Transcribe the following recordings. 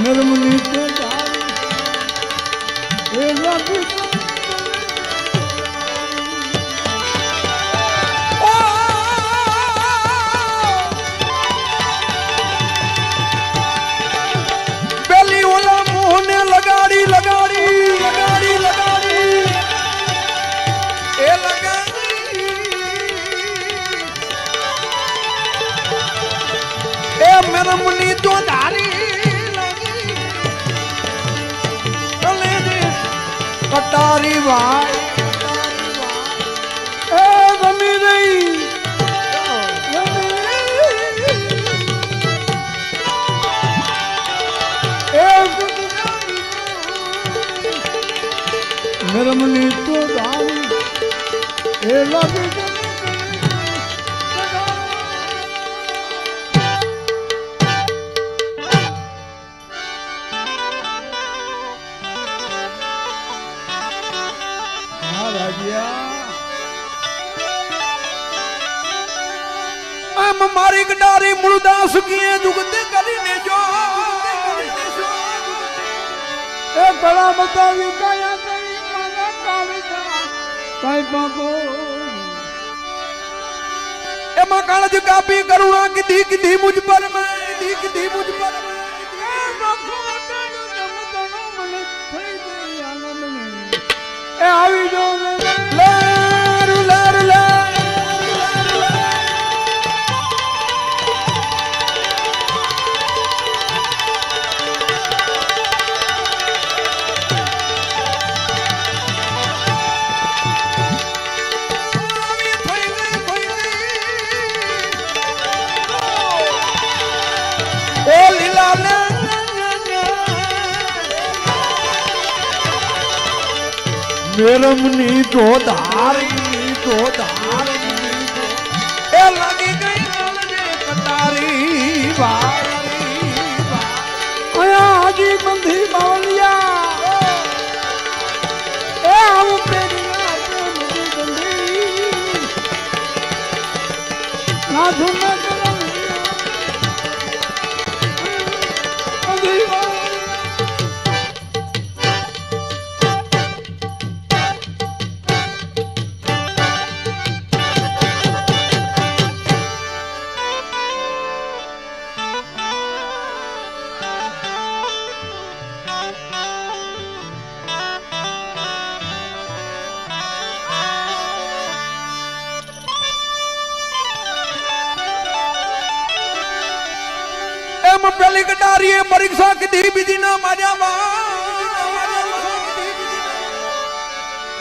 निर्मली तो लगी बेली ओला मोहने लगाड़ी लगाड़ी लगाड़ी लगाड़ी ए लगाड़ी ए मेरा मुनी तो धारी कटारी भाई ए गमी नहीं मेरा मनी तो दारू ए लगी मारी कटारी मुर्दास किए जुगते करी ने जो ए कला बतावी काया करी माना कालिका काई पाको ए मां कालज कापी करुणा की दी मुझ पर मैं दी मुझ पर मैं ए रखो तेनु जमतनो मने થઈ ગઈ આનંદ ને ए આવી જો લારુ લારુ લા मेरमनी तो धारी ए लगी गई कटारी भाई आया आजी बंधी बावलिया ए हम तेरी बंधी ना झुमना पहली कटारी है परीक्षा की दी विधि ना मारिया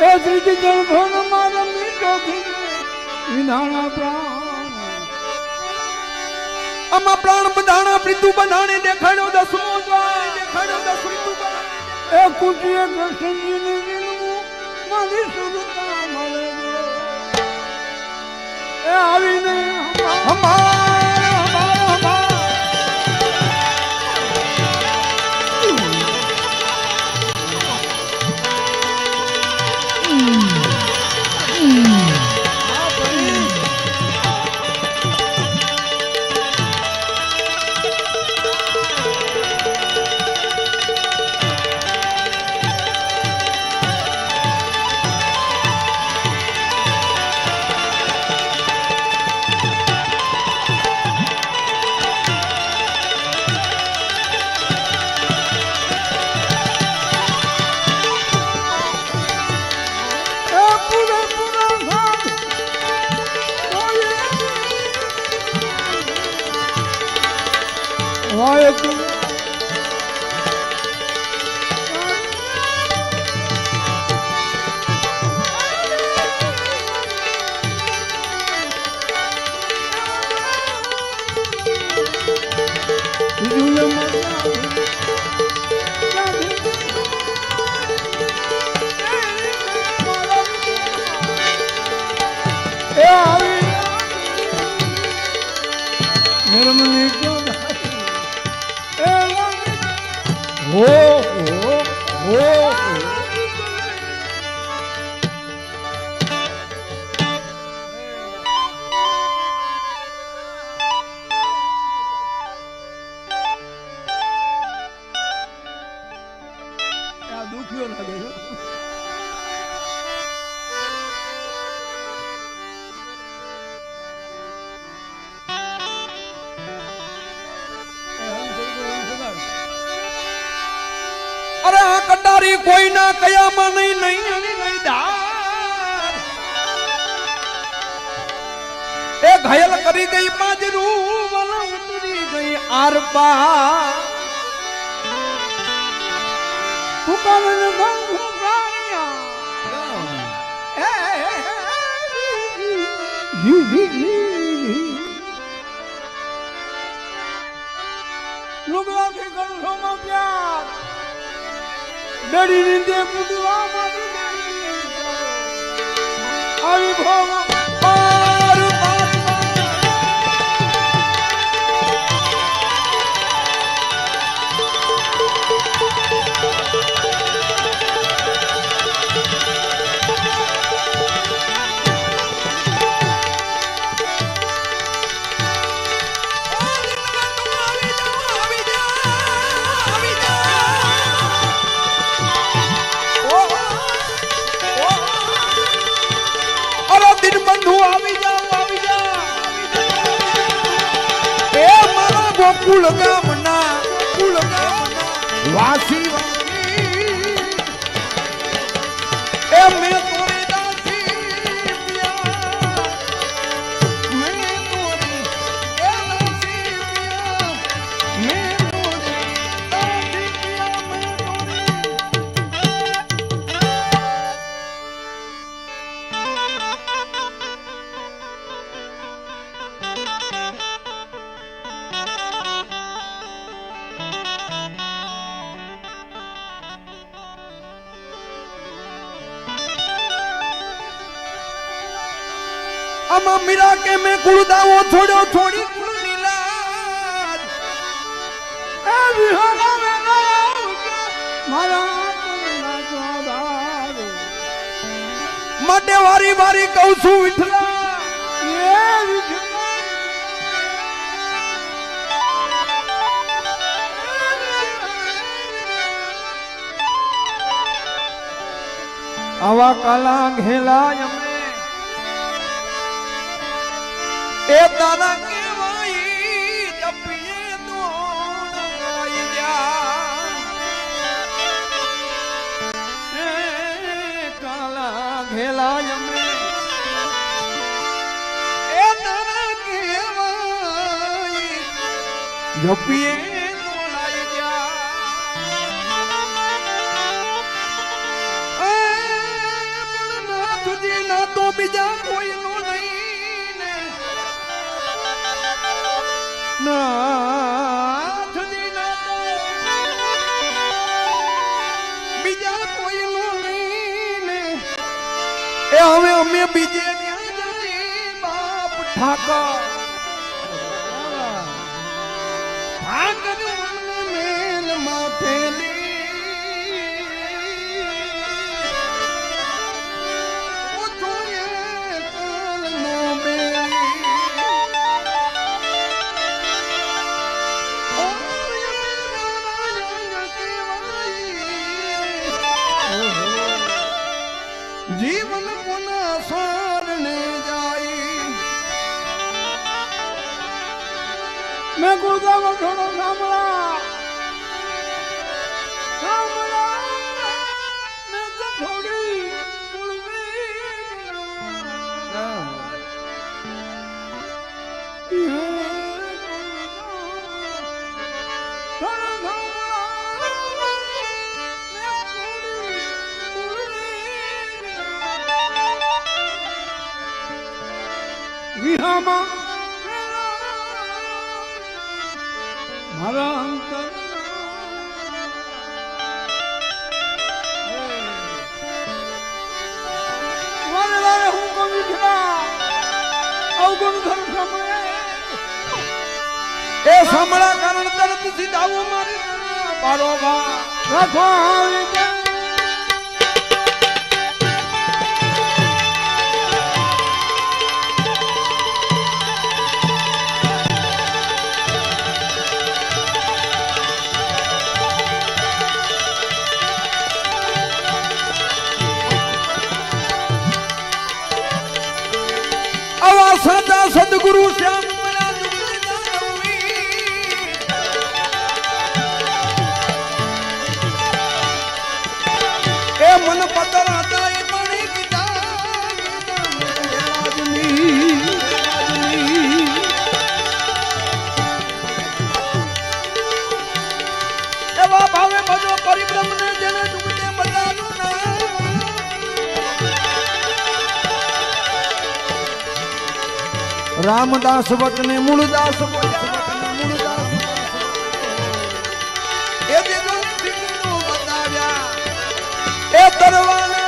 ए श्री जल भवन मारा मीठो विनाना प्राण अमा प्राण बधाना प्रीतु बनाने देखाड़ो दसमो द्वार देखाड़ो दस प्रीतु बनाने ए कुटिया कृष्ण जी ने जिनमु मारी सुरता मारे ए आवी ने हमारा બીજો ના ગયો અરે આ કટારી કોઈના કયામાં નહીં નહીં નહીં ધાર એ ઘાયલ કરી ગઈ માજરૂ વાલા ઉતરી ગઈ આરપા પુકારને ગંગો પ્રાણિયા લુગડાથી ગંગોમાં પ્યાર ડરી નીંદે પુડવામાં આવી ભાવમાં કુલ ગામના વાસી એ મેં તોરી દાસી પિયા મેં તોરી એ દાસી પિયા મેં તોરી દાસી પિયા મેં अमा मीरा के मैं कुलदाओ छोड़ो छोड़ी कुल नीलाज ए विहारा में गया मारा तुमना जोदार मटे वारी वारी कहूं छू विठला ये विठला आवा काला घेला यमे ए तारा केवाई जपिए दोण आई जा ए काला घेला यमे ए तारा केवाई जपिए दोण आई जा ए नाथ जी ना तो बीजा कोई नो नहीं ने नाथ जी ना तो बीजा कोई नो नहीं ने ए હવે અમે બીજે ક્યાં જઈ બાપ ઠાકર ઠાકર મન મેલ માથેલી ઓ જોયે કાલ નો બેલી ઓ યમે કેવાઈ જીવન કોના સારને જાય मैं गुरुदावा थोड़ा सामला मैं तो थोड़ी વિહામાં મારા અંતર વારે વારે હું કવિ થયા અવગુણ ધર્મ સાંભળે એ સાંભળા કારણ તરત સીધાવું મારી બારોબાર રાખો આવી જાય રામદાસ વતને મૂળદાસ બોલ્યા એ દેજો સીધું બતાવ્યા એ દરવાને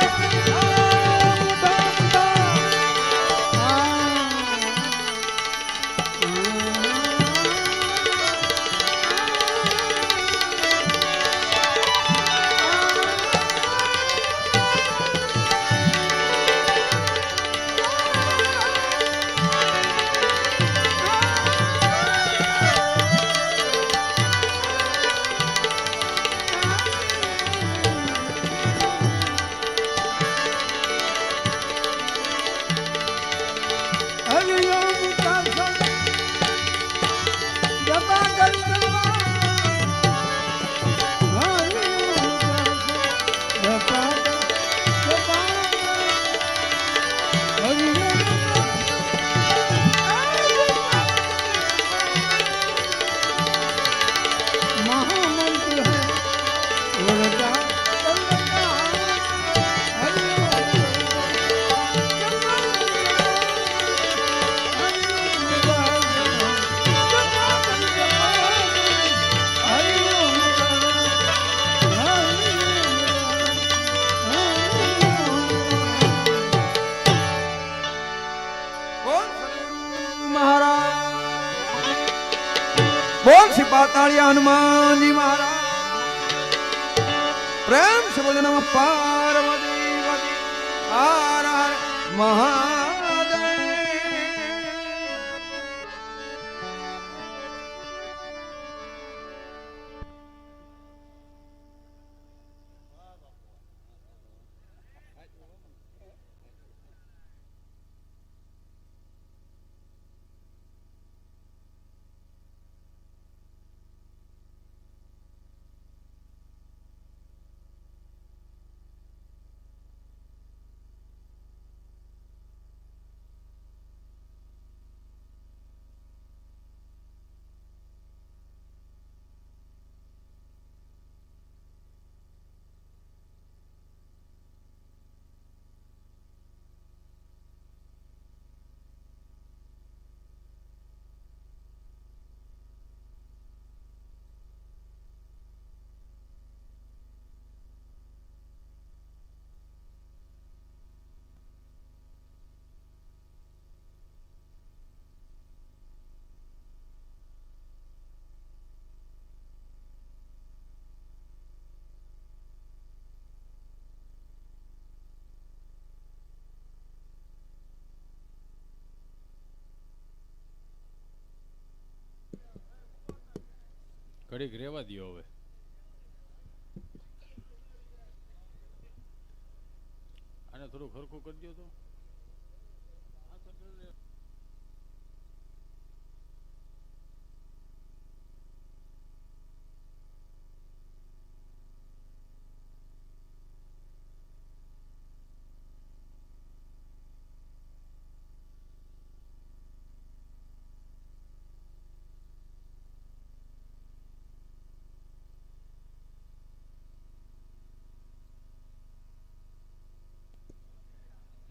बोल सी पाताड़िया हनुमान जी महाराज प्रेम से बोले नमः पार्वती हर हर महादेव। ઘડીક રેવા દો હવે આને થોડું ખરખું કરી દો તો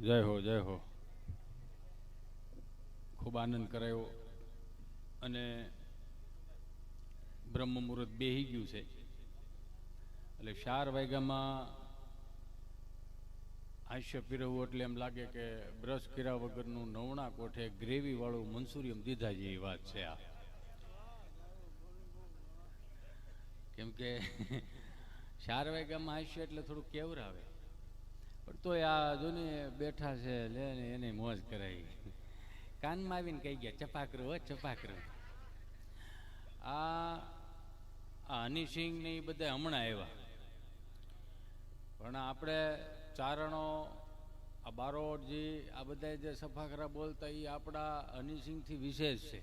જય હો જય હો ખૂબ આનંદ કરાયો અને બ્રહ્મ મુહૂર્ત બેહી ગયું છે એટલે 4 વાગ્યામાં હાસ્ય પીરવવું એટલે એમ લાગે કે બ્રશ કર્યા વગરનું નવણા કોઠે ગ્રેવી વાળું મંચુરિયમ દીધા જેવી વાત છે આ કેમ કે 4 વાગ્યામાં હાસ્ય એટલે થોડું કેવરાવે પણ તો આ જોને બેઠા છે લે ને એને મોજ કરાવી કાનમાં આવીને કહી ગયા ચપાકરું હો ચપાકરું આ હનીસિંહ ને એ બધા હમણાં આવ્યા પણ આપણે ચારણો આ બારોટજી આ બધા જે સફાકરા બોલતા એ આપણા હનીસિંહથી વિશેષ છે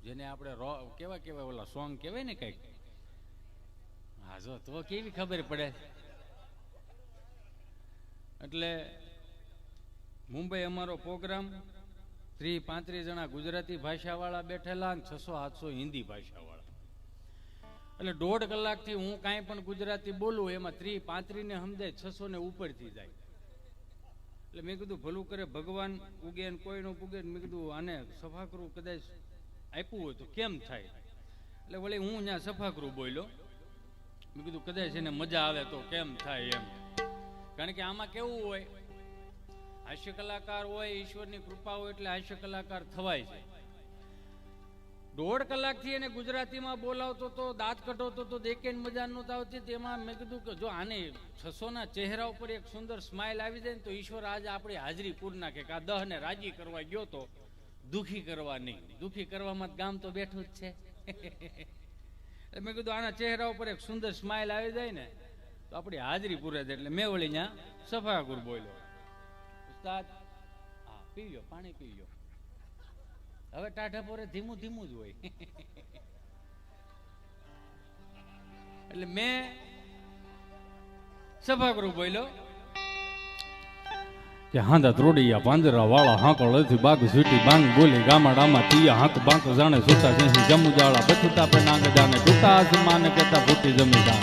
જેને આપણે કેવા કેવા ઓલા સોંગ કહેવાય ને કંઈક હા જો તો કેવી ખબર પડે એટલે મુંબઈ અમારો પ્રોગ્રામ 30-35 જણા ગુજરાતી ભાષાવાળા બેઠેલા 600-700 હિન્દી ભાષાવાળા એટલે 1.5 કલાકથી હું કાંઈ પણ ગુજરાતી બોલું એમાં 30-35 ને સમજાય 600 ને ઉપરથી જાય એટલે મેં કીધું ભલું કરે ભગવાન ઉગે ને કોઈ નો પૂગે. મેં કીધું આને સફાકરું કદાચ આપ્યું હોય તો કેમ થાય. એટલે વળી હું ત્યાં સફાકરું બોલ્યો. મેં કીધું કદાચ એને મજા આવે તો કેમ થાય એમ. કારણ કે આમાં કેવું હોય, હાસ્ય કલાકાર હોય, ઈશ્વરની કૃપા હોય એટલે હાસ્ય કલાકાર થવાય છે. 1.5 કલાકથી એને ગુજરાતીમાં બોલાવતો તો, દાંત કઢાવતો તો, દેખે મજા નહોતી આવતી. તેમાં મેં કીધું કે જો આને 600ના ચહેરા ઉપર એક સુંદર સ્માઇલ આવી જાય ને તો ઈશ્વર આજે આપણી હાજરી પૂરી નાખે. કે આ 10 ને રાજી કરવા ગયો તો દુખી કરવા નહીં. દુખી કરવામાં ગામ તો બેઠું જ છે. મેં કીધું આના ચહેરા ઉપર એક સુંદર સ્માઇલ આવી જાય ને તો આપણી હાજરી પૂરે થાય. એટલે મેં વળી ત્યાં સફાકુર બોલ્યો, ઉસ્તાદ હા પી લો, પાણી પી લો. હવે ટાઢા પોરે ધીમું ધીમું જ હોય. એટલે મેં સભાગૃહ બોલ્યો કે હાંદા ત્રોડિયા પાંજરા વાળા હાંકળ થી બાગ સ્વીટી બાંગ બોલી ગામડામાં તીયા હાંક બાંક જાણે સુતા સિંહ જમુ જાળા બચુતા પે નાંગ જાને ટૂટા આસમાન કેતા ફૂટી જમીદાર.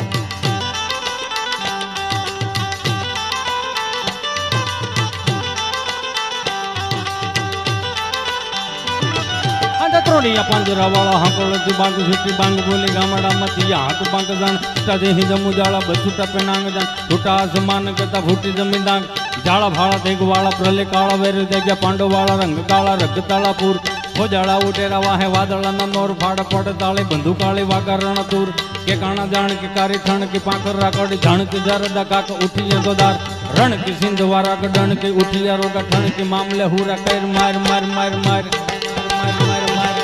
ત્રોડિયા પાંજરા વાળા હાંકળ થી બાગ સ્વીટી બાંગ બોલી ગામડામાં તીયા હાંક બાંક જાણે સુતા સિંહ જમુ જાળા બચુતા પે નાંગ જાને ટૂટા આસમાન કેતા ફૂટી જમીદાર. જાળા ભાળા તેગ વાળા પ્રલે કાળા વેર જગ્યા પાંડો વાળા રંગ કાળા રગતાળા પૂર ખોજાળા ઉટેરા વાહે વાદળાના નોર ફાડ પડ તાળે બંધુ કાળી વાગા રણ તુર કે કાણા જાણ કે કારી ઠણ કે પાંખર રાકડી જાણ કે જરદા કાક ઉઠી દોદાર રણ કે સિંધ વારા ગડણ કે ઉઠિયા રોગા ઠણ કે મામલે હુરા કૈર માર માર માર માર માર માર માર.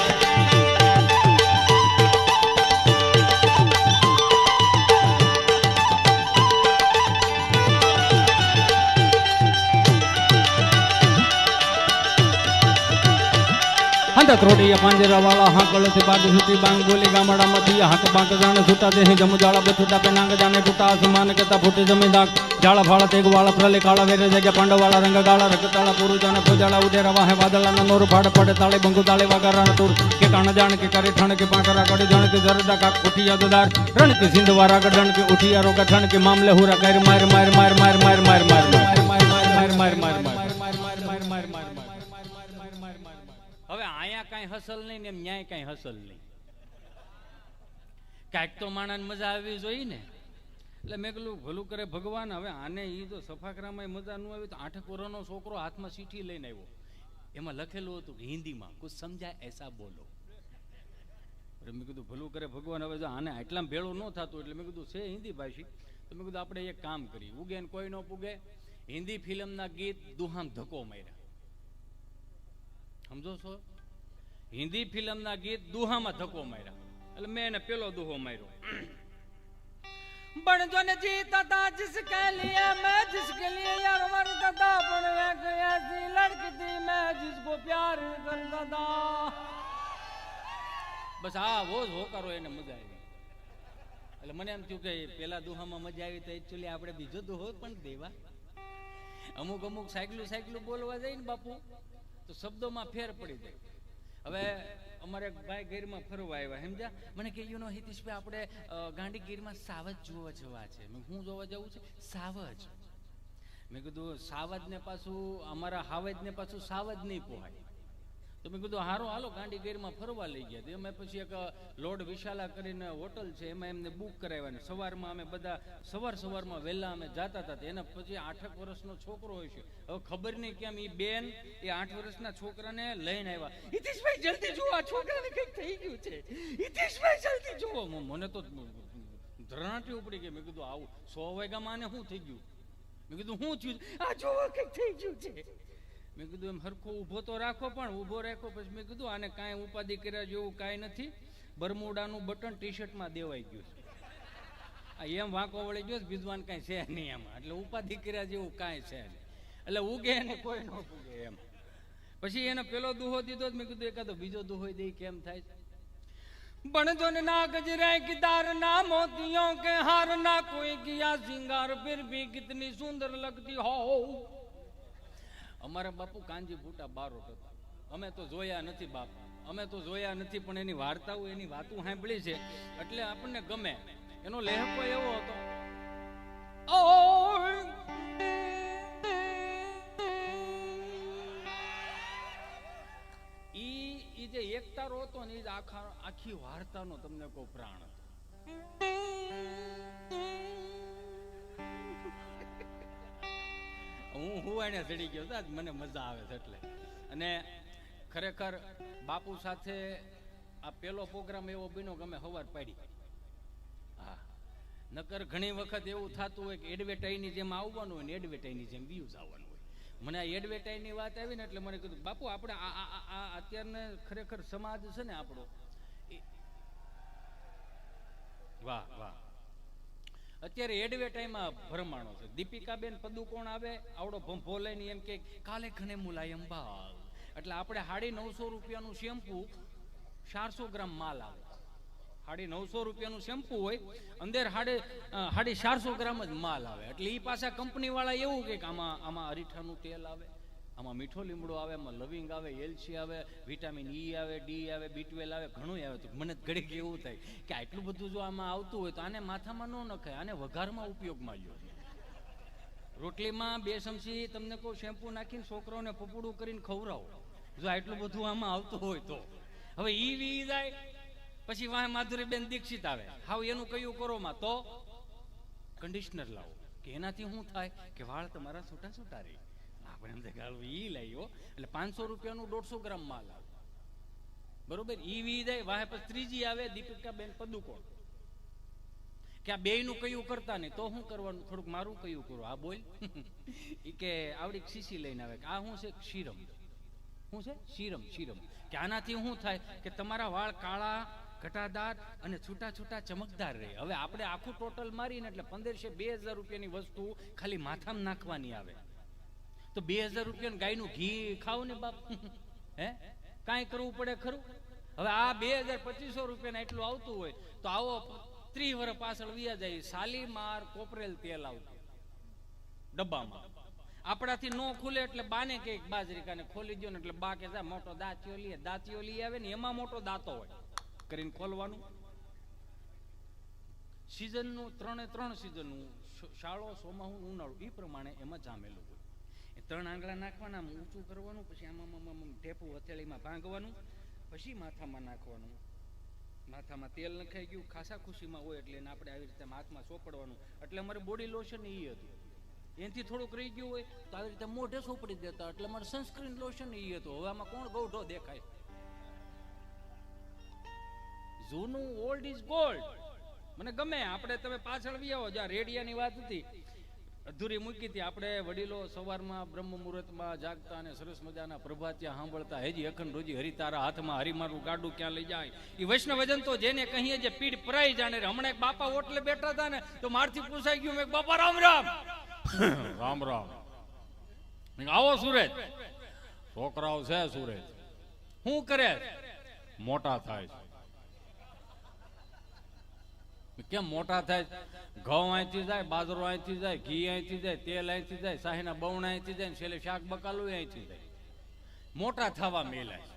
હાંડા ત્રોડિયા પાંજરા વાળા હાંકળ થી બાગ સુટી બાંગ બોલી ગામડામાં તીયા હાંક બાંક જાણે છૂટા દેહી જમુ જાળા બચુટા પે નાંગ જાને ટૂટા આસમાન કેતા ફૂટી જમીદાર. જાળા ભાળા તેગ વાળા પ્રલે કાળા વેરે જગ્યા પાંડો વાળા રંગ ગાળા રગતાળા પૂરું જાણે ખોજાળા ઉડેરા વાહે વાદળાના નોર ભાડ પડે તાળે બંગુ તાળે વાગા રણ તુર કે કાણા જાણ કે કરે ઠણ કે પાંકરા કડી જાણ કે જરદા કાક ઉઠિયા દોદાર રણ કે સિંધ વારા ગડણ કે ઉઠિયા રોગા ઠણ કે મામલે હુરા કૈર માર માર માર માર માર માર માર માર માર માર માર માર માર. હવે આયા કઈ હસલ નહીં ને ન્યાય કઈ હસલ નહીં. કાંઈક તો માણસને મજા આવવી જોઈએ ને. એટલે મેં કીધું ભલું કરે ભગવાન. હવે આને એ તો સફાકરામાં મજા ન આવી તો 8 વર્ષનો છોકરો હાથમાં ચીઠી લઈને આવ્યો. એમાં લખેલું હતું કે હિન્દીમાં કુછ સમજાય એસા બોલો. મેં કીધું ભલું કરે ભગવાન. હવે જો આને આટલા ભેળું ન થતું એટલે મેં કીધું છે હિન્દી ભાષી તો મેં કીધું આપણે એક કામ કરીએ. ઉગે ને કોઈ ન પૂગે. હિન્દી ફિલ્મના ગીત દુહામ ધક્કો માર્યા. સમજો છો? હિન્દી ફિલ્મના ગીત દુહામાં ધક્કો માર્યા. એટલે મેં એને પેલો દુહો માર્યો. બણજો ને જીતા તા जिसके लिए मैं जिसके लिए यार मरता था पण एक ऐसी लड़की थी मैं जिसको प्यार करता था. બસ આ વો જ હોકારો એને મજા આવી. એટલે મને એમ થયું કે પેલા દુહામાં મજા આવી તો એકચ્યુઅલી આપણે બીજો દુહો પણ દેવા. અમુક સાયકલું બોલવા જાય ને બાપુ તો શબ્દોમાં ફેર પડી જાય. હવે અમારે એક ભાઈ ગીરમાં ફરવા આવ્યા. સમજ્યા? મને કે યુ નો હિતેશભાઈ આપણે ગાંડી ગીરમાં સાવજ જોવા જવા છે. મેં હું જોવા જવું છે? સાવજ. મેં કીધું સાવજ ને પાછું અમારા હાવજ ને પાછું સાવજ નહીં પોહાય. તો મેં કીધું હારો હાલો ગાંડી ગીરમાં ફરવા લઈ ગયા. અમે પછી એક લોર્ડ વિશાલા કરીને હોટલ છે એમાં એમને બુક કરાવ્યા. સવારમાં અમે બધા સવારમાં વહેલા અમે જતા હતા. એના પછી 8 વર્ષનો છોકરો હોય છે. હવે ખબર નહીં કેમ એ બેન એ 8 વર્ષના છોકરાને લઈને આવ્યા. હિતેશભાઈ જલ્દી જુઓ, આ છોકરાને કંઈક થઈ ગયું છે. હિતેશભાઈ જલ્દી જુઓ. મને તો ધરણાટી ઉપડી ગઈ. મેં કીધું આવું 100 વાગ્યામાં આને શું થઈ ગયું? મેં કીધું શું થયું? આ જોવો કંઈક થઈ ગયું છે. મેં કીધું એમ હરખો ઊભો તો રાખો. પણ ઊભો રાખો. પછી મેં કીધું આને કાંઈ ઉપાધિ કર્યા જેવું કાંઈ નથી. બરમુડાનું બટન ટી-શર્ટમાં દેવાઈ ગયું છે. આ એમ વાંકો વળી ગયો વિદ્વાન કાંઈ છે નહીં એમાં. એટલે ઉપાધિ કર્યા જેવું કાંઈ છે નહીં. એટલે ઉગે ને કોઈ ન ઉગે એમ. પછી એને પેલો દુહો દીધો. મેં કીધું એકાદો બીજો દુહો દે કેમ થાય. बणजो ने ना गजरे गिटार ना मोतियों के हार ना कोई किया सिंगार फिर भी कितनी सुंदर लगती हो. અમારા બાપુ કાંજી ભૂટા બારોટ હતા. અમે તો જોયા નથી બાપ. અમે તો જોયા નથી પણ એની વાર્તાઓ એની વાતો સાંભળી છે એટલે આપણને ગમે. એનો લહેકો એવો હતો. હતો ને એ જ આખી વાર્તાનો તમને કોઈ પ્રાણ હતો. હું એને ચડી ગયો હતો, મને મજા આવે છે એટલે. અને ખરેખર બાપુ સાથે આ પેલો પ્રોગ્રામ એવો બન્યો કે અમે સવાર પાડી. હા, નકર ઘણી વખત એવું થતું હોય કે એડવર્ટાઈઝની જેમ આવવાનું હોય ને એડવર્ટાઈઝની જેમ વ્યૂઝ આવવાનું હોય. મને આ એડવર્ટાઈઝની વાત આવી ને એટલે મને કીધું બાપુ આપણે આ અત્યારને ખરેખર સમાજ છે ને આપણો, વાહ વાહ, અત્યારે એડવર્ટાઈઝમાં ભરમાણો છે. દીપિકાબેન પદુકોણ આવે આવડો ભંભો લઈને એમ કે કાલે ઘણે મુલાયમ બાલ, એટલે આપણે 950 રૂપિયાનું શેમ્પુ 400 ગ્રામ માલ આવે. 950 રૂપિયાનું શેમ્પુ હોય, અંદર 450 ગ્રામ જ માલ આવે. એટલે એ પાછા કંપની વાળા એવું કે આમાં અરીઠાનું તેલ આવે, આમાં મીઠો લીમડો આવે, આમાં લવિંગ આવે, એલસી આવે, વિટામિન ઈ આવે, ડી આવે, B12 આવે, ઘણું આવે. તો મને ઘડીક એવું થાય કે આટલું બધું જો આમાં આવતું હોય તો આને માથામાં ન નખાય, આને વઘારમાં ઉપયોગમાં લ્યો. રોટલીમાં 2 ચમચી તમને કોઈ શેમ્પુ નાખીને છોકરાઓને પપડું કરીને ખવડાવો, જો આટલું બધું આમાં આવતું હોય તો. હવે ઈ વી જાય પછી વાહ માધુરીબેન દીક્ષિત આવે, હાવ એનું કયું કરોમાં તો કન્ડિશનર લાવો કે એનાથી શું થાય કે વાળ તમારા છૂટા છૂટા રહે. આપણે એમ થાય કે ઈ લાવ્યો એટલે 500 રૂપિયાનું 150 ગ્રામ માલ આવે, બરોબર. ઈ વી જાય વાહ પછી ત્રીજી આવે દીપિકાબેન પદુકોણ કે આ બેયનું કયું કરતા નહીં તો શું કરવાનું, થોડુંક મારું કયું કરો, આ બોલ. ઈ કે આવડી શીશી લઈને આવે કે આ શું છે, શીરમ. શું છે, શીરમ. કે આનાથી શું થાય કે તમારા વાળ કાળા ઘટાદાર અને છૂટા છૂટા ચમકદાર રહે. હવે આપણે આખું ટોટલ મારીને એટલે 1500-2000 રૂપિયાની વસ્તુ ખાલી માથામાં નાખવાની આવે. તો 2000 રૂપિયાનું ગાયનું ઘી ખાવ ને બાપ, હે કાંઈ કરવું પડે ખરું? હવે આ 2200 રૂપિયાના એટલું આવતું હોય તો આવો 30 વર્ષ પાછળ વ્યા જાય. શાલીમાર કોપરેલ તેલ આવતું ડબ્બામાં, આપણાથી નો ખુલે એટલે બાને કે બાજરી કાને ખોલી દો ને એટલે બા કે મોટો દાંતીઓ લઈ આવે ને એમાં મોટો દાંતો હોય કરીને ખોલવાનું. સિઝનનું 3 સિઝનનું શાળો, સોમાહુ, ઉનાળુ એ પ્રમાણે એમાં જામેલું હોય. 3 આંગળા નાખવાના, ઊંચું કરવાનું, પછી આમાં ટેપું હથેળીમાં ભાંગવાનું, પછી માથામાં નાખવાનું. માથામાં તેલ નખાઈ ગયું, ખાસા ખુશીમાં હોય એટલે એને આપણે આવી રીતે હાથમાં સોપડવાનું. એટલે અમારે બોડી લોશન એ હતું, એનાથી થોડુંક રહી ગયું હોય તો આવી રીતે મોઢે સોપડી દેતા. એટલે અમારે સનસ્ક્રીન લોશન એ હતું. હવે આમાં કોણ ગૌઢો દેખાય? જૂનું ઓલ્ડ ઇઝ ગોલ્ડ. મને ગમે. આપણે તમે પાછળ વી આવો, જ્યાં રેડિયાની વાત હતી અધૂરી મૂકી હતી. આપણે વડીલો સવારમાં બ્રહ્મ મુહૂર્તમાં જાગતા અને સરસ મજાના પ્રભાતિયા સાંભળતા. હેજી અખંડ રોજી હરિતારા હાથમાં, હરિમારું ગાડું ક્યાં લઈ જાય. એ વૈષ્ણવજન તો જેને કહીએ જે પીડ પરાઈ જાણે. હમણાં એક બાપા ઓટલે બેઠા હતા ને તો મારથી પૂછાઈ ગયું, મેં બાપા રામ રામ. રામ રામ. આવો સુરેજ. છોકરાઓ છે સુરેજ, શું કરે? મોટા થાય. કેમ મોટા થાય? ઘઉં અહીંથી જાય, બાજરો અહીંથી જાય, ઘી અહીંથી જાય, તેલ અહીંથી જાય, શાહીના બવણા અહીંથી જાય, છેલ્લે શાક બકાલું અહીંથી જાય. મોટા થવા મેલાય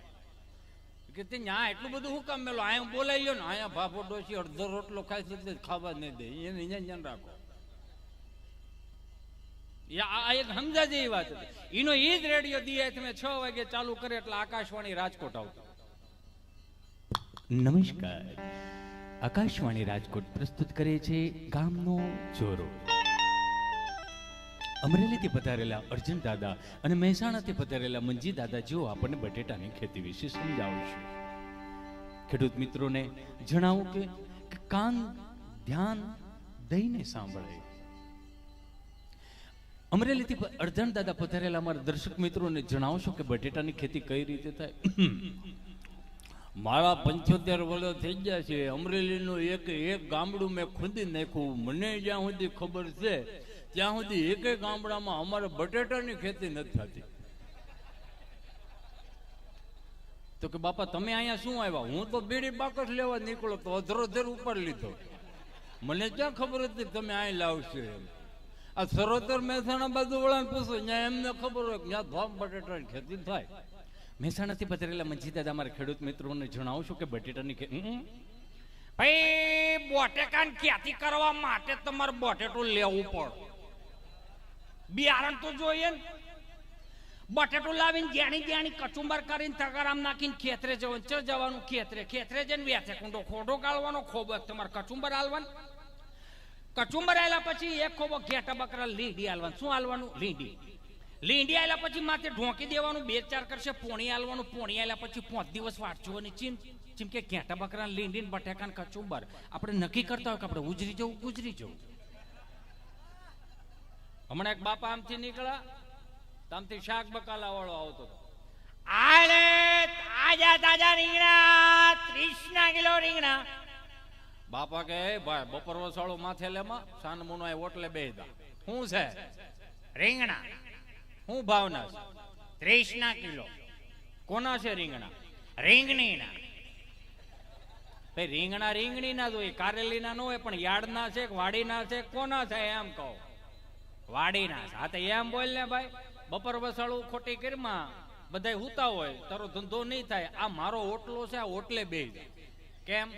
કે તે ત્યાં એટલું બધું હું કામ મેલો? અહીંયા બોલાઈ ગયો ને, અહીંયા ભાભો ડોસી અડધો રોટલો ખાય છે, ખાવા નહીં દે. એને અહીંયા રાખો. આ એક સમજા જેવી વાત હતી. એનો એ જ રેડિયો દિયા તમે 6 વાગે ચાલુ કરે એટલે આકાશવાણી રાજકોટ આવતો. નમસ્કાર, આકાશવાણી રાજકોટ પ્રસ્તુત કરે છે ગામનો ચોરો. અમરેલીથી પધારેલા અર્જુન દાદા અને મહેસાણાથી પધારેલા મંજી દાદા જેઓ આપણને બટેટાની ખેતી વિશે સમજાવશે. ખેડૂત મિત્રોને જણાવું કે કાન ધ્યાન દઈને સાંભળે. અમરેલીથી અર્જુન દાદા પધારેલા અમારા દર્શક મિત્રોને જણાવશો કે બટેટાની ખેતી કઈ રીતે થાય. મારા 75 વર્ષ થઈ ગયા છે. અમરેલીનું એક ગામડું મેં ખોદી નાખ્યું. મને જ્યાં સુધી ખબર છે ત્યાં સુધી એકે ગામડામાં અમારે બટેટાની ખેતી નથી થતી. તો કે બાપા તમે અહીંયા શું આવ્યા? હું તો બીડી બાકસ લેવા નીકળો તો અધરોધર ઉપર લીધો. મને ક્યાં ખબર હતી તમે અહીં લાવશો એમ. આ સરોતર મહેસાણા બાજુ વાળાને પૂછો, ત્યાં એમને ખબર હોય કે ત્યાં ભાવ બટેટાની ખેતી થાય. મહેસાણાથી પધારેલા મંજી દાદા અમારા ખેડૂત મિત્રોને જણાવશો કે બટેટાની ખેતી. ભાઈ બટેકાની ખેતી કરવા માટે તમારે બટેટું લેવું પડે. બિયારણ તો જોઈએ ને. બટેટું લાવીને જ્યાણી જ્યાણી કચુંબર કરીને તગારામ નાખીને ખેતરે જવાનું. ચો જવાનું ખેતરે જઈને વેચે કુંડો ખોડો કાઢવાનો ખોબો તમારે કચુંબર હાલવાનું. કચુંબર આલ્યા પછી એક ખોબો ઘેટા બકરા લીંડી હાલવાનું. શું હાલવાનું? લીંડી આલ્યા પછી માથે ઢોંકી દેવાનું. 2-4 કરશે પોણી હાલવાનું. પોણી આલ્યા પછી 5 દિવસ વાંચવાની ચીમ કે ઘેટા બકરા લીંડીને બટેકાને કચુંબર આપણે નક્કી કરતા હોય કે આપણે ઉજરી જવું ગુજરી જવું. હમણાં એક બાપા આમથી નીકળ્યા, આમથી શાક બકાલા વાળો આવતો હતો. આલે તાજા રીંગણા 30 કિલો રીંગણા. બાપા કે ભાઈ બપોર વસાળો માથે લેમાં સાન મુનો ઓટલે બેહતા. શું છે? રીંગણા. શું ભાવના છે? 30 કિલો. કોના છે રીંગણા? રીંગણીના. ભાઈ રીંગણીના જ હોય, કારેલીના ન હોય, પણ યાર્ડના છે વાડીના છે કોના છે એમ કહો. વાડીના છે. હા તો એમ બોલ ને ભાઈ. બપોર વસાળું ખોટી કરીમાં બધા હુતા હોય, તારો ધંધો નહીં થાય. આ મારો ઓટલો છે, આ ઓટલે બેહી જાય. કેમ?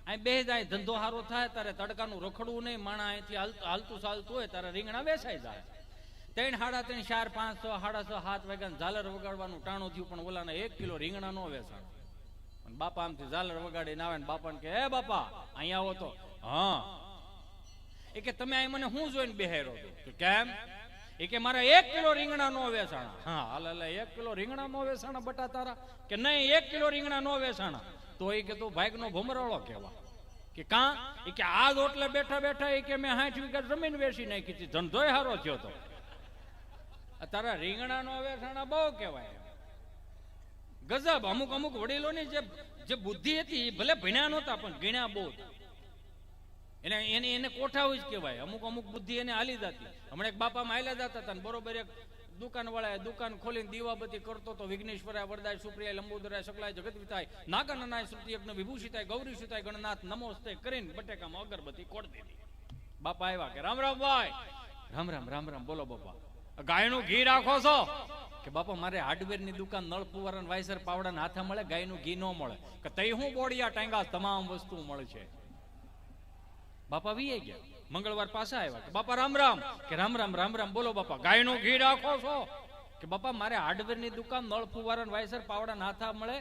અહીં બેહી જાય, ધંધો સારો થાય, તારે તડકાનું રખડવું નહીં, માણા અહીંથી હાલતું ચાલતું હોય તારે રીંગણા વેચાઈ જાય. 3, 3.5, 4, 5, 6, 6:30, 7 વાગ્યા ઝાલર વગાડવાનું ટાણું થયું, પણ ઓલાને 1 કિલો રીંગણા નો વેચાણ. બાપા આમથી ઝાલર વગાડીને આવે ને બાપાને કે, હે બાપા અહીંયા આવો તો. હા. એ કે તમે અહીં મને શું જોઈને બેહેરો છો? કેમ? એ કે મારા 1 કિલો રીંગણા નો વેચાણા. હા હાલ 1 કિલો રીંગણા નો વેચાણા બટા તારા? કે નહીં 1 કિલો રીંગણા નો વેચાણા. તો એ કે તું ભાઈક નો ભમરાળો કેવા. કે કાં? એ કે આ ઓટલે બેઠા બેઠા એ કે મેં 60 વીઘા જમીન વેચી નાખી હતી, ધંધોય હારો થયો તો. તારા રીંગણા નો વેચાણા બહુ કહેવાય. ગજબ. અમુક વડીલોની જે બુદ્ધિ હતી ભલે ભણ્યા નહોતા પણ ગણ્યા બહુ હતા. એને કોઠાવું જ કહેવાય. અમુક બુદ્ધિ એને હાલી જતી. હમણાં એક બાપામાં હાલ્યા જતા હતા ને બરોબર એક દુકાન વાળાએ દુકાન ખોલીને દીવાબત્તી કરતો તો. વિઘ્નેશ્વરાય વરદાય સુપ્રિયાય લંબોદરાય શકલાય જગતવિતાય નાગાનનાય શ્રુતિયજ્ઞ વિભૂષિતાય ગૌરીષિતાય ગણનાથ નમોસ્તે કરીને બટેકામાં અગરબત્તી કોડ દીધી. બાપા આવ્યા કે રામ રામ ભાઈ. રામ રામ બોલો બાપા. ગાયનું ઘી રાખો છો? કે બાપા મારે હાર્ડવેર ની દુકાન નળ ફુવારા વાયસર પાવડા હાથે મળે, ગાયનું ઘી ન મળે. કે તઈ હું બોડિયા ટાંગા તમામ વસ્તુ મળે છે. બાપા વી ગયા. મંગળવાર પાછા આવ્યા કે બાપા રામ. કે રામ બોલો બાપા. ગાયનું ઘી રાખો છો? કે બાપા મારે હાર્ડવેર ની દુકાન નળ ફુવારા વાયસર પાવડા હાથા મળે,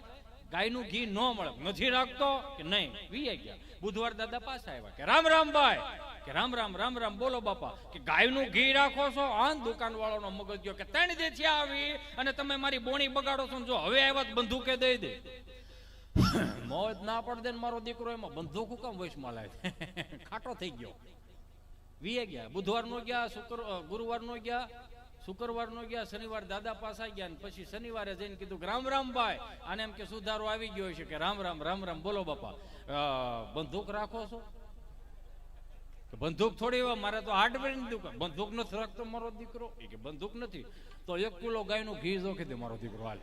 ગાયનું ઘી ન મળે. નથી રાખતો? કે નહીં. વી ગયા. બુધવાર દાદા પાછા આવ્યા કે રામ ભાઈ. કે રામ બોલો બાપા. કે ગાયનું ઘી રાખો છો? આ દુકાન વાળાનો મગજ ગયો કે 3 દી થયા આવી અને તમે મારી બોણી બગાડો છો. જો હવે આવ્યા બંદૂકે દઈ દે. મોજ ના પડે ને મારો દીકરો એમાં બંદૂક કામ વૈશમાં લાવે. ખાટો થઈ ગયો. વીએ ગયા. બુધવાર નો ગયા, ગુરુવાર નો ગયા, શુક્રવાર નો ગયા, શનિવાર દાદા પાસા ગયા ને પછી શનિવારે જઈને કીધું કે રામ ભાઈ. આને એમ કે સુધારો આવી ગયો છે. કે રામ બોલો બાપા. બંદૂક રાખો છો? બંદૂક થોડી હોય, મારે તો હાર્ડવેર ની દુકાન. બંદૂક નથી રાખતો મારો દીકરો? એ કે બંદૂક નથી તો 1 કિલો ગાયનું ઘી જોખી દે મારો દીકરો. હાલ.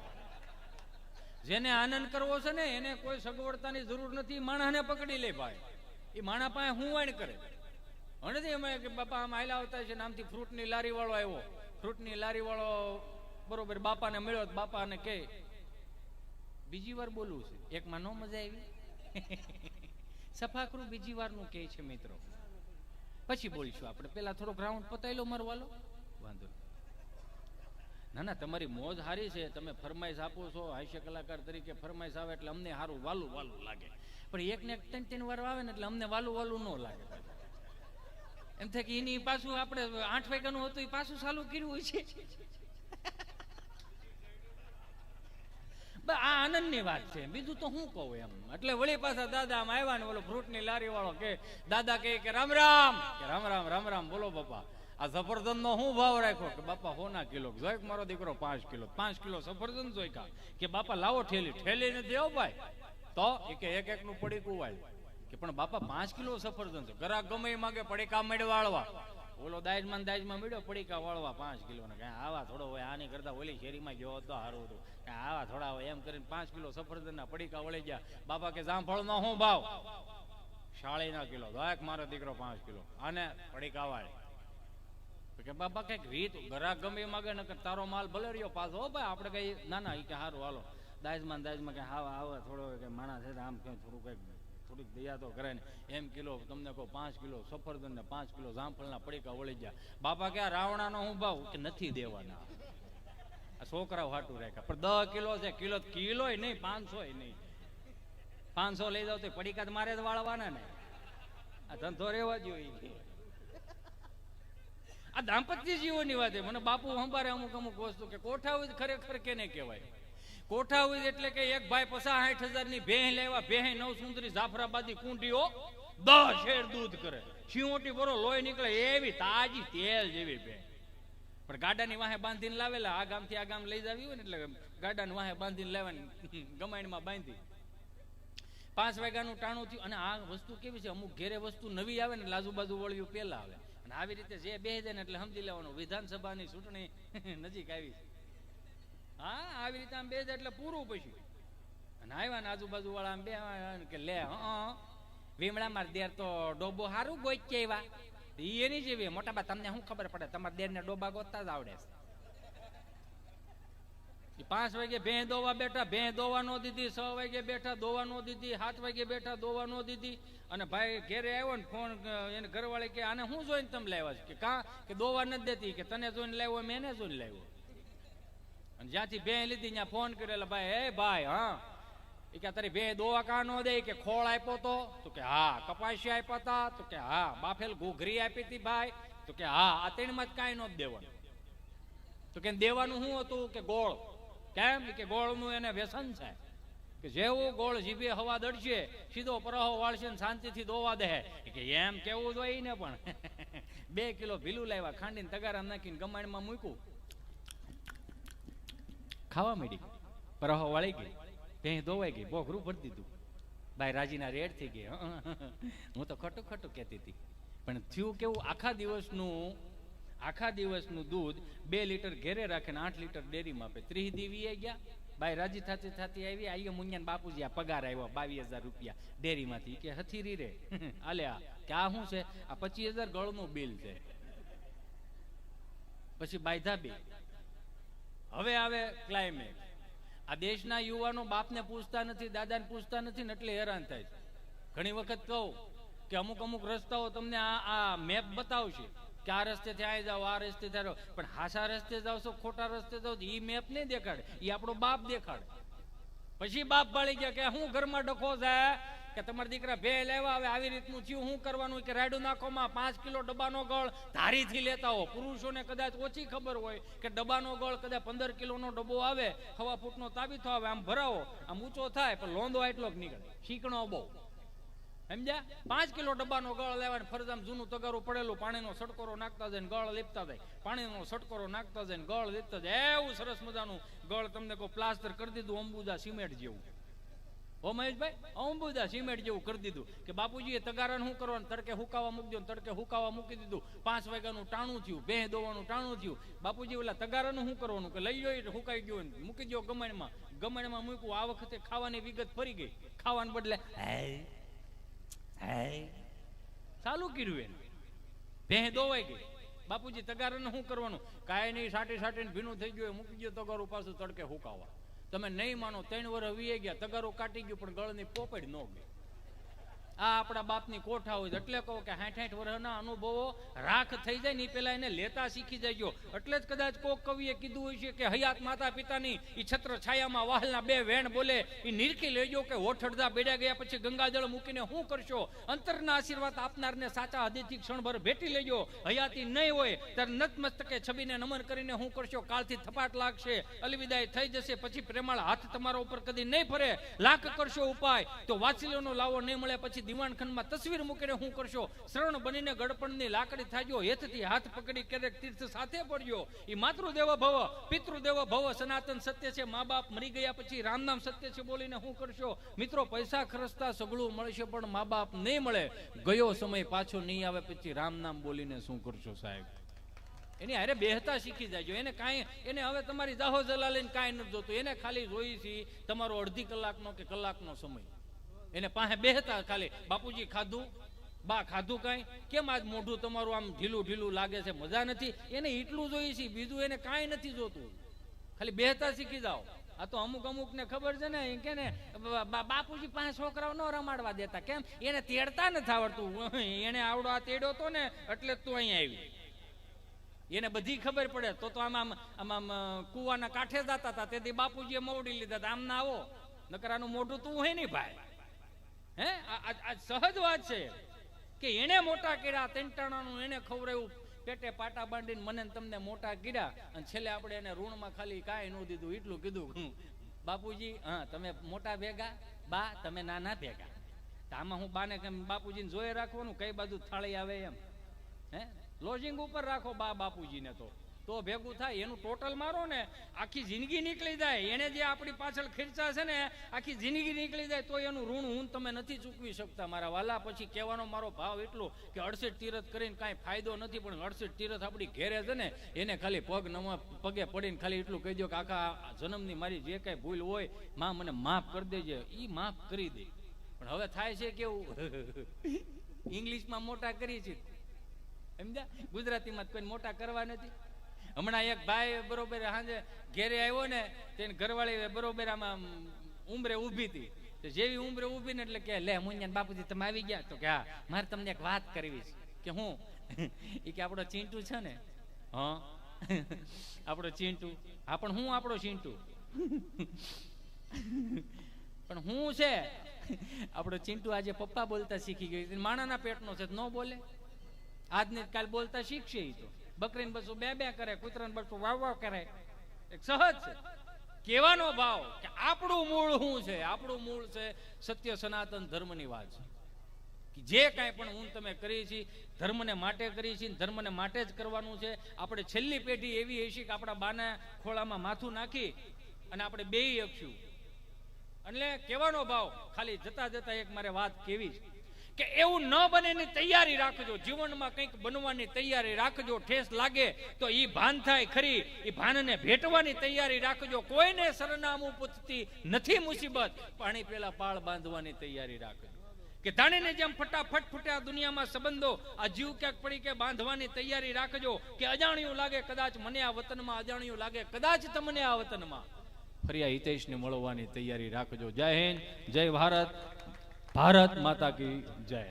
જેને આનંદ કરવો છે ને એને કોઈ સગવડતાની જરૂર નથી. માણસને પકડી લે ભાઈ. એ માણા પાસે હું વાણ કરે. નથી અમે કે બાપા આમ હાલ્યા આવતા છે ને આમથી ફ્રૂટની લારી વાળો આવ્યો. ફ્રૂટની લારી વાળો બરોબર બાપાને મળ્યો. બાપાને કે બીજી વાર બોલવું છે. એકમાં નો મજા આવી. સફાકરું બીજી વાર નું કે છે મિત્રો. પછી બોલશું આપણે. પેલા થોડોક રાઉન્ડ પતાવી લો મારવાલો. વાંધો ના તમારી મોજ હારી છે. તમે ફરમાઈશ આપો છો હાસ્ય કલાકાર તરીકે. ફરમાઈશ આવે એટલે અમને સારું વાલું લાગે. પણ એકને 3 વાર આવે ને એટલે અમને વાલું ન લાગે. એમ થાય કે એની પાછું આપણે 8 વાગ્યાનું હતું એ પાછું ચાલુ કર્યું હોય છે. આ આનંદની વાત છે, બીજું તો શું કહું એમ. એટલે વળી પાછા દાદા આમ આવ્યા ને ઓલો ફ્રૂટની લારી વાળો કે દાદા કે રામ કે રામ બોલો બાપા. આ સફરજન નો શું ભાવ રાખ્યો? કે બાપા 100 કિલો. જોઈ મારો દીકરો 5 કિલો સફરજન જોઈ કા. કે બાપા લાવો ઠેલી નથી આવો ભાઈ. તો એ કે એક નું પડીકું વાય. કે પણ બાપા 5 કિલો સફરજન છે. ગ્રાહક ગમે એ માગે પડીકા મેળ વાળવા. ઓલો દાજમાં મળ્યો પડીકા વાળવા 5 કિલો ને. કઈ આવા થોડો હોય. આની કરતા ઓલી શેરીમાં ગયો તો સારું હતું. કઈ આવા થોડા હોય એમ કરીને 5 કિલો સફરજન ના પડીકા વળી ગયા. બાપા કે જામફળ નો શું ભાવ? 40 કિલો. દોક મારો દીકરો 5 કિલો. આને પડીકા વાળે. કે બાપા કઈક રીત. ગ્રાહક ગમે એ માગે ને તારો માલ ભલે રહ્યો પાછો. હો ભાઈ આપણે કઈ ના એ કે સારું હાલો. દાજમાં કઈ આવા થોડો કે માણસ છે આમ કઈ થોડીક દયા તો કરે ને. એમ કિલો તમને કહો 5 કિલો સફરજન ને 5 કિલો જામફળના પડીકા વળી ગયા. બાપા કે રાવણાનો હું ભાવ? કે નથી દેવાના. આ છોકરાઓ હાટું રાખ્યા. પણ 10 કિલો છે, કિલો નહીં, 500 નહીં. 500 લઈ જાવ તો પડીકા મારે જ વાળવાના ને. આ ધંધો રહેવા જોઈએ. આ દાંપત્ય જીવનની વાત. મને બાપુ સંભારે અમુક વસ્તુ કે કોઠાઉદ ખરેખર કેને કહેવાય. કોઠાઉદ એટલે કે એક ભાઈ 50-60 હજારની ભેહ લેવા, ભેહ 9 સુંદરી જાફરાબાદી કુંડીઓ 10 શેર દૂધ કરે, છીઓટી ભરો લોહી નીકળે એવી તાજી તેલ જેવી ભેહ. પણ ગાડાની વાહે બાંધીને લાવેલા, આ ગામથી આ ગામ લઈ જાવી હોય ને એટલે ગાડાની વાહે બાંધીને લેવાની, ગમાણમાં બાંધી 5 વાગ્યાનું ટાણું થયું. અને આ વસ્તુ કેવી છે, અમુક ઘેરે વસ્તુ નવી આવે ને આજુબાજુ વળ્યું પેલા આવે. અને આવી રીતે જે બે જાય ને એટલે સમજી લેવાનું વિધાનસભાની ચૂંટણી નજીક આવી છે. હા, આવી રીતે આમ બે જાય એટલે પૂરું. પછી અને આવ્યા ને આજુબાજુ વાળા આમ બે કે લે વીમડા માર દેર તો ડોબો હારું ગોચે એવા એની જેવી. મોટા બા તમને શું ખબર પડે, તમારા દેર ને ડોબા ગોતતા જ આવડે. 5 વાગે ભેં દોવા બેઠા, ભેં દોવા નો દીધી. 6 વાગે બેઠા, દોવા નો દીધી. 7 વાગે બેઠા, દોવા નો દીધી. અને ભાઈ ઘેરે આવ્યો ને ફોન, એને ઘરવાળી કે આને શું જોઈને તમે લાવ્યા છે? કે કા કે દોવા નથી દેતી, કે તને જોઈને લાવ્યો, મેં એને જોઈને લાવ્યો. અને જ્યાંથી ભેં લીધી ત્યાં ફોન કરેલા, ભાઈ હે ભાઈ, હા એ કે તારી ભેં દોવા કા નો દે? કે ખોળ આપ્યો તો કે હા. કપાસિયા આપ્યા હતા તો કે હા. બાફેલ ઘૂઘરી આપી હતી ભાઈ તો કે હા. આ 3 માં જ કાંઈ નહોતું દેવાનું. તો કે દેવાનું શું હતું? કે ગોળ. કેમ? કે ગોળનું એને વ્યસન છે, કે જેવું ગોળ જીભે હવા દડશે સીધો પરહો વાળશે ને શાંતિથી દોવા દે. કે એમ કેવું જોઈએ ને, પણ 2 કિલો ભીલું લાવ્યા, ખાંડીને તગારા નાખીને ગમાણમાં મૂક્યું, ખાવા માંડી. પરહો વાળી ગઈ, ભેં દોવાઈ ગઈ, બોઘરું ભરી દીધું. ભાઈ રાજીના રેડ થઈ ગઈ. હું તો ખોટું ખોટું કહેતી હતી. પણ થયું કેવું, આખા દિવસનું દૂધ 2 લીટર ઘેરે રાખે ને 8 લીટર ડેરીમાં આપે. 30 દી ગયા. ભાઈ રાજી થતી આવી. આઈએ મુંજાન બાપુજી આ પગાર આવ્યો 22,000 રૂપિયા ડેરીમાંથી. કે હથીરી રે આલે આ કે આ શું છે? આ 25,000 ગળનું બિલ છે. પછી બાયધા બે. હવે આવે ક્લાઇમેક્સ. આ દેશના યુવાનો બાપને પૂછતા નથી, દાદાને પૂછતા નથી ને એટલે હેરાન થાય છે. ઘણી વખત કહું કે અમુક રસ્તાઓ તમને આ મેપ બતાવશે કે આ રસ્તેથી આવી જાઓ, આ રસ્તે જાઓ. પણ હાસા રસ્તે જાવ છો, ખોટા રસ્તે જાવ તો એ મેપ નહીં દેખાડે, એ આપણો બાપ દેખાડે. પછી બાપ ભાળી ગયા કે હું ઘરમાં ડખો છે કે તમારા દીકરા ભે લેવા આવે આવી રીતનું થયું, શું કરવાનું? કે રાયડું નાખોમાં 5 કિલો ડબ્બાનો ગળ ધારીથી લેતા હો. પુરુષોને કદાચ ઓછી ખબર હોય કે ડબ્બાનો ગળ કદાચ 15 કિલોનો ડબ્બો આવે, 1.5 ફૂટનો તાબીથો આવે, આમ ભરાવો, આમ ઊંચો થાય પણ લોંદો એટલો જ નીકળે, શીકણો બહુ. સમજ્યા? 5 કિલો ડબ્બાનો ગળ લેવા, ફરજામ જૂનું તગારું પડેલું, પાણીનો સટકોરો નાખતા જાય, ગળ લીપતા જાય, પાણીનો સટકોરો નાખતા જાય, ગળ લીપતા જાય. એવું સરસ મજાનું ગળ તમને કોઈ પ્લાસ્ટર કરી દીધું અંબુજા સિમેન્ટ જેવું. ઓ મહેશભાઈ, અંબુજા સિમેન્ટ જેવું કરી દીધું કે બાપુજીએ તગારાને શું કરવાનું? તડકે હુકાવા મૂકી દો. તડકે હુકાવા મૂકી દીધું. 5 વાગ્યાનું ટાણું થયું, ભેં દોવાનું ટાણું થયું. બાપુજી ઓલા તગારાનું શું કરવાનું? કે લઈ ગયો હુકાઈ ગયો, મૂકી દો ગમણમાં મૂક્યું. આ વખતે ખાવાની વિગત ફરી ગઈ. ખાવાને બદલે ચાલુ કર્યું એને. ભેં દોવાઈ ગઈ. બાપુજી તગારાને શું કરવાનું? કાંઈ નહીં, સાટીને ભીનું થઈ ગયું, મૂકી ગયો તગારું પાછું તડકે હુકાવા. તમે નહીં માનો, 3 વર્ષ વીએ ગયા, તગારો કાટી ગયું પણ ગળની પોપડ ન ગઈ. આ આપણા બાપની કોઠા હોય. એટલે કહો કે 60-60 વર્ષના અનુભવો રાખ થઈ જાય ને પેલા એને લેતા શીખી જાય. એટલે જ કદાચ કોક કવિએ કીધું હોય છે કે હયાત માતા પિતાની ઈ છત્ર છાયામાં વાહલના 2 વેણ બોલે, એ નિરખી લેજો કે ઓઠડદા બેડા ગયા પછી ગંગાજળ મૂકીને શું કરશો? અંતરના આશીર્વાદ આપનારને સાચા હૃદયથી ક્ષણભર ભેટી લેજો. હયાતી નહીં હોય ત્યારે નતમસ્તકે છબીને નમન કરીને શું કરશો? કાળથી થપાટ લાગશે, અલવિદાય થઈ જશે, પછી પ્રેમાળ હાથ તમારા ઉપર કદી નહીં ફરે. લાખ કરશો ઉપાય તો વાત્સલ્યનો લાવો નહીં મળે, પછી દિવાણખંડમાં તસવીર મૂકીને શું કરશો? શરણ બનીને ગડપણની લાકડી થાજો, હેતથી હાથ પકડી ક્યારેક તીર્થ સાથે પડજો. એ માતૃદેવ ભવ, પિતૃદેવ ભવ સનાતન સત્ય છે. મા બાપ મરી ગયા પછી રામ નામ સત્ય છે બોલીને શું કરશો? મિત્રો, પૈસા ખર્ચતા સગળું મળશે પણ મા બાપ નહીં મળે. ગયો સમય પાછો નહીં આવે, પછી રામ નામ બોલીને શું કરશો સાહેબ? એની હારે બેહતા શીખી જાય. એને કાંઈ, એને હવે તમારી જાહો જલાલીને કાંઈ નથી જોતું. એને ખાલી જોઈ છે તમારો અડધી કલાકનો કે કલાકનો સમય. એને પાસે બેહતા ખાલી બાપુજી ખાધું, બા ખાધું, કાંઈ કેમ આજ મોઢું તમારું આમ ઢીલું લાગે છે, મજા નથી? એને એટલું જોઈએ છે, બીજું એને કાંઈ નથી જોતું. ખાલી બેહતા શીખી જાઓ. આ તો અમુક ને ખબર છે ને કે ને બાપુજી પાસે છોકરાઓ ન રમાડવા દેતા. કેમ? એને તેડતા નથી આવડતું. એને આવડો આ તેડ્યો તો ને એટલે તું અહીંયા આવી. એને બધી ખબર પડે તો આમ કુવાના કાંઠે જતા હતા તેથી બાપુજીએ મોવડી લીધા હતા, આમ ના આવો નકર આનું મોઢું તું હે નહીં ભાઈ. હે આ સહજ વાત છે કે એને મોટા કર્યા, તેંટાણાનું એને ખવડાવ્યું, પેટે પાટા બાંધીને મને તમને મોટા કર્યા, અને છેલ્લે આપણે એને ઋણમાં ખાલી કાંઈ ન દીધું, એટલું કીધું બાપુજી હા તમે મોટા ભેગા, બા તમે નાના ભેગા. આમાં હું બાને બાપુજીને જોઈ રાખવાનું કઈ બાજુ થાળી આવે એમ. હે લોજિંગ ઉપર રાખો બા બાપુજીને તો ભેગું થાય. એનું ટોટલ મારો ને આખી જિંદગી નીકળી જાય. એને જે આપણી પાછળ ખર્ચા છે ને આખી જિંદગી નીકળી જાય તો એનું ઋણ હું તમે નથી ચૂકવી શકતા મારા વાલા. પછી કહેવાનો મારો ભાવ એટલો કે 68 તીરથ કરીને કાંઈ ફાયદો નથી, પણ 68 તીરથ આપણી ઘેરે છે ને એને ખાલી પગે પડીને ખાલી એટલું કહી દો કે આખા જન્મની મારી જે કાંઈ ભૂલ હોય માં મને માફ કરી દેજે, એ માફ કરી દે. પણ હવે થાય છે કેવું, ઇંગ્લિશમાં મોટા કરી છે સમજ્યા, ગુજરાતીમાં કોઈ મોટા કરવા નથી. હમણાં એક ભાઈ બરોબર સાંજે ઘેરે આવ્યો ને તેને ઘરવાળી બરોબર આમાં ઉંમરે ઊભી હતી. જેવી ઉંમરે ઊભી ને એટલે કે લે મુંજાન બાપુજી તમે આવી ગયા, તો કે હા મારે તમને એક વાત કરવી છે. કે હું એ કે આપણો ચીંટુ છે ને, હા આપણો ચીંટુ, હા પણ હું આપણો ચીંટુ પણ હું છે આપણો ચીંટુ આજે પપ્પા બોલતા શીખી ગયો, માણાના પેટનો છે ન બોલે, આજને કાલ બોલતા શીખશે. એ તો બકરીને બસું બે કરે, કૂતરાને બસું વાવ કરે. એક સહજ છે કહેવાનો ભાવ કે આપણું મૂળ શું છે. આપણું મૂળ છે સત્ય સનાતન ધર્મની વાત છે કે જે કાંઈ પણ હું તમે કરી છે ધર્મને માટે કરી છે, ધર્મને માટે જ કરવાનું છે. આપણે છેલ્લી પેઢી એવી હશે કે આપણા બાના ખોળામાં માથું નાખી અને આપણે બેય અક્ષું. એટલે કહેવાનો ભાવ ખાલી જતા જતા એક મારે વાત કેવી છે કે એવું ન બને એની તૈયારી રાખજો. જીવનમાં કંઈક બનવાની તૈયારી રાખજો. ઠેસ લાગે તો ઈ ભાન થાય ખરી, ઈ ભાનને ભેટવાની તૈયારી રાખજો. કોઈને સરનામું પૂછતી નથી મુસીબત, પાણી પેલા પાળ બાંધવાની તૈયારી રાખજો. કે ધાણીને જેમ ફટાફટ ફૂટ્યા દુનિયામાં સંબંધો, આ જીવ ક્યાંક પડી કે બાંધવાની તૈયારી રાખજો. કે અજાણ્યું લાગે કદાચ મને આ વતનમાં, અજાણ્યું લાગે કદાચ તમને આ વતનમાં, ફરી આ હિતેશને મળવાની તૈયારી રાખજો. જય હિન્દ, જય ભારત, ભારત માતા કી જય.